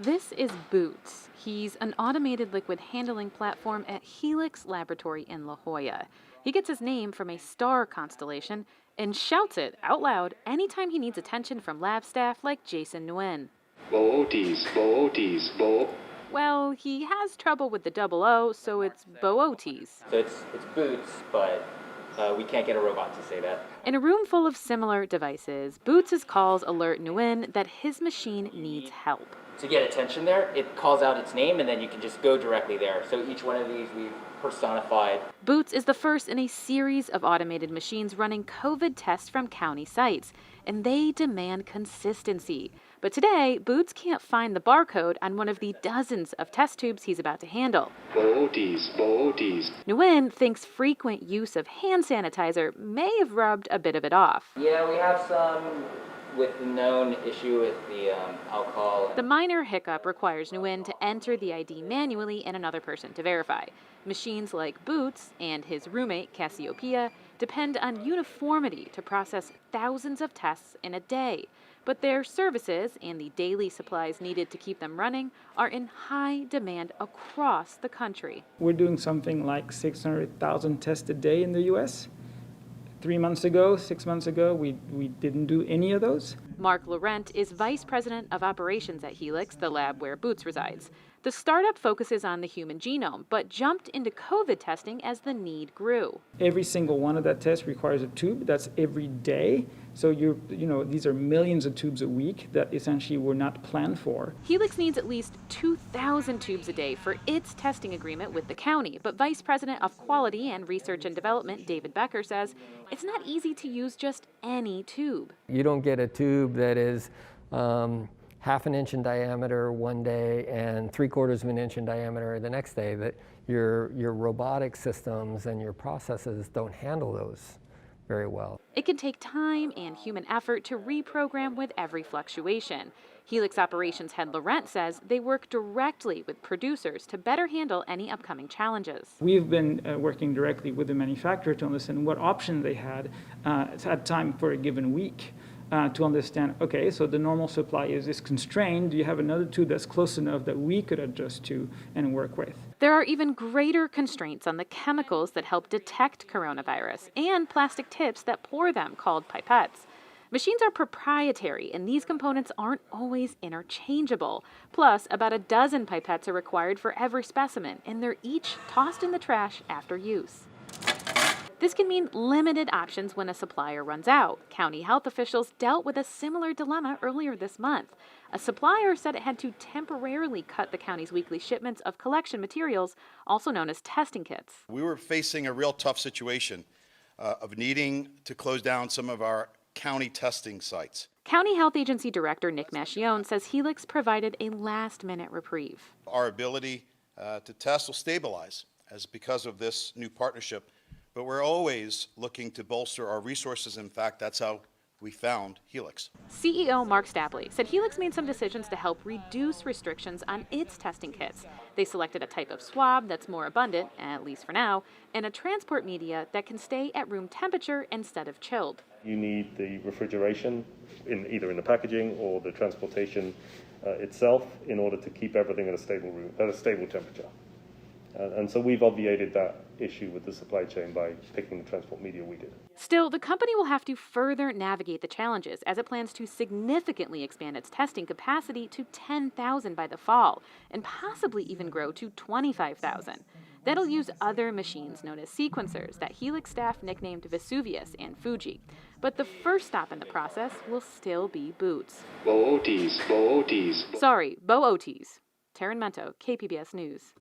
This is Boots. He's an automated liquid handling platform at Helix Laboratory in La Jolla. He gets his name from a star constellation and shouts it out loud anytime he needs attention from lab staff like Jason Nguyen. Booties, booties, bo. Well, he has trouble with the double O, so it's Booties. So it's Boots, but we can't get a robot to say that. In a room full of similar devices, Boots' calls alert Nguyen that his machine needs help. To get attention there, it calls out its name, and then you can just go directly there. So each one of these we've personified. Boots is the first in a series of automated machines running COVID tests from county sites, and they demand consistency. But today, Boots can't find the barcode on one of the dozens of test tubes he's about to handle. Booties, booties. Nguyen thinks frequent use of hand sanitizer may have rubbed a bit of it off. Yeah, we have some with the known issue with the alcohol. The minor hiccup requires Nguyen to enter the ID manually and another person to verify. Machines like Boots and his roommate, Cassiopeia, depend on uniformity to process thousands of tests in a day. But their services and the daily supplies needed to keep them running are in high demand across the country. We're doing something like 600,000 tests a day in the US. 6 months ago, we didn't do any of those. Mark Laurent is vice president of operations at Helix, the lab where Boots resides. The startup focuses on the human genome, but jumped into COVID testing as the need grew. Every single one of that tests requires a tube. That's every day. So these are millions of tubes a week that essentially were not planned for. Helix needs at least 2,000 tubes a day for its testing agreement with the county, but Vice President of Quality and Research and Development David Becker says it's not easy to use just any tube. You don't get a tube that is half an inch in diameter one day and 3/4 of an inch in diameter the next day. That your robotic systems and your processes don't handle those very well. It can take time and human effort to reprogram with every fluctuation. Helix operations head Laurent says they work directly with producers to better handle any upcoming challenges. We've been working directly with the manufacturer to understand what option they had at time for a given week. To understand, okay, so the normal supply is constrained. Do you have another tube that's close enough that we could adjust to and work with? There are even greater constraints on the chemicals that help detect coronavirus and plastic tips that pour them, called pipettes. Machines are proprietary, and these components aren't always interchangeable. Plus, about a dozen pipettes are required for every specimen, and they're each tossed in the trash after use. This can mean limited options when a supplier runs out. County health officials dealt with a similar dilemma earlier this month. A supplier said it had to temporarily cut the county's weekly shipments of collection materials, also known as testing kits. We were facing a real tough situation of needing to close down some of our county testing sites. County Health Agency Director Nic McVicker says Helix provided a last-minute reprieve. Our ability to test will stabilize because of this new partnership. But we're always looking to bolster our resources. In fact, that's how we found Helix. CEO Mark Stapley said Helix made some decisions to help reduce restrictions on its testing kits. They selected a type of swab that's more abundant, at least for now, and a transport media that can stay at room temperature instead of chilled. You need the refrigeration either in the packaging or the transportation itself in order to keep everything at a stable temperature. And so we've obviated that issue with the supply chain by picking the transport media we did. Still, the company will have to further navigate the challenges as it plans to significantly expand its testing capacity to 10,000 by the fall, and possibly even grow to 25,000. That'll use other machines known as sequencers that Helix staff nicknamed Vesuvius and Fuji. But the first stop in the process will still be Boots. Booties, booties. Sorry, Booties. Taryn Mento, KPBS News.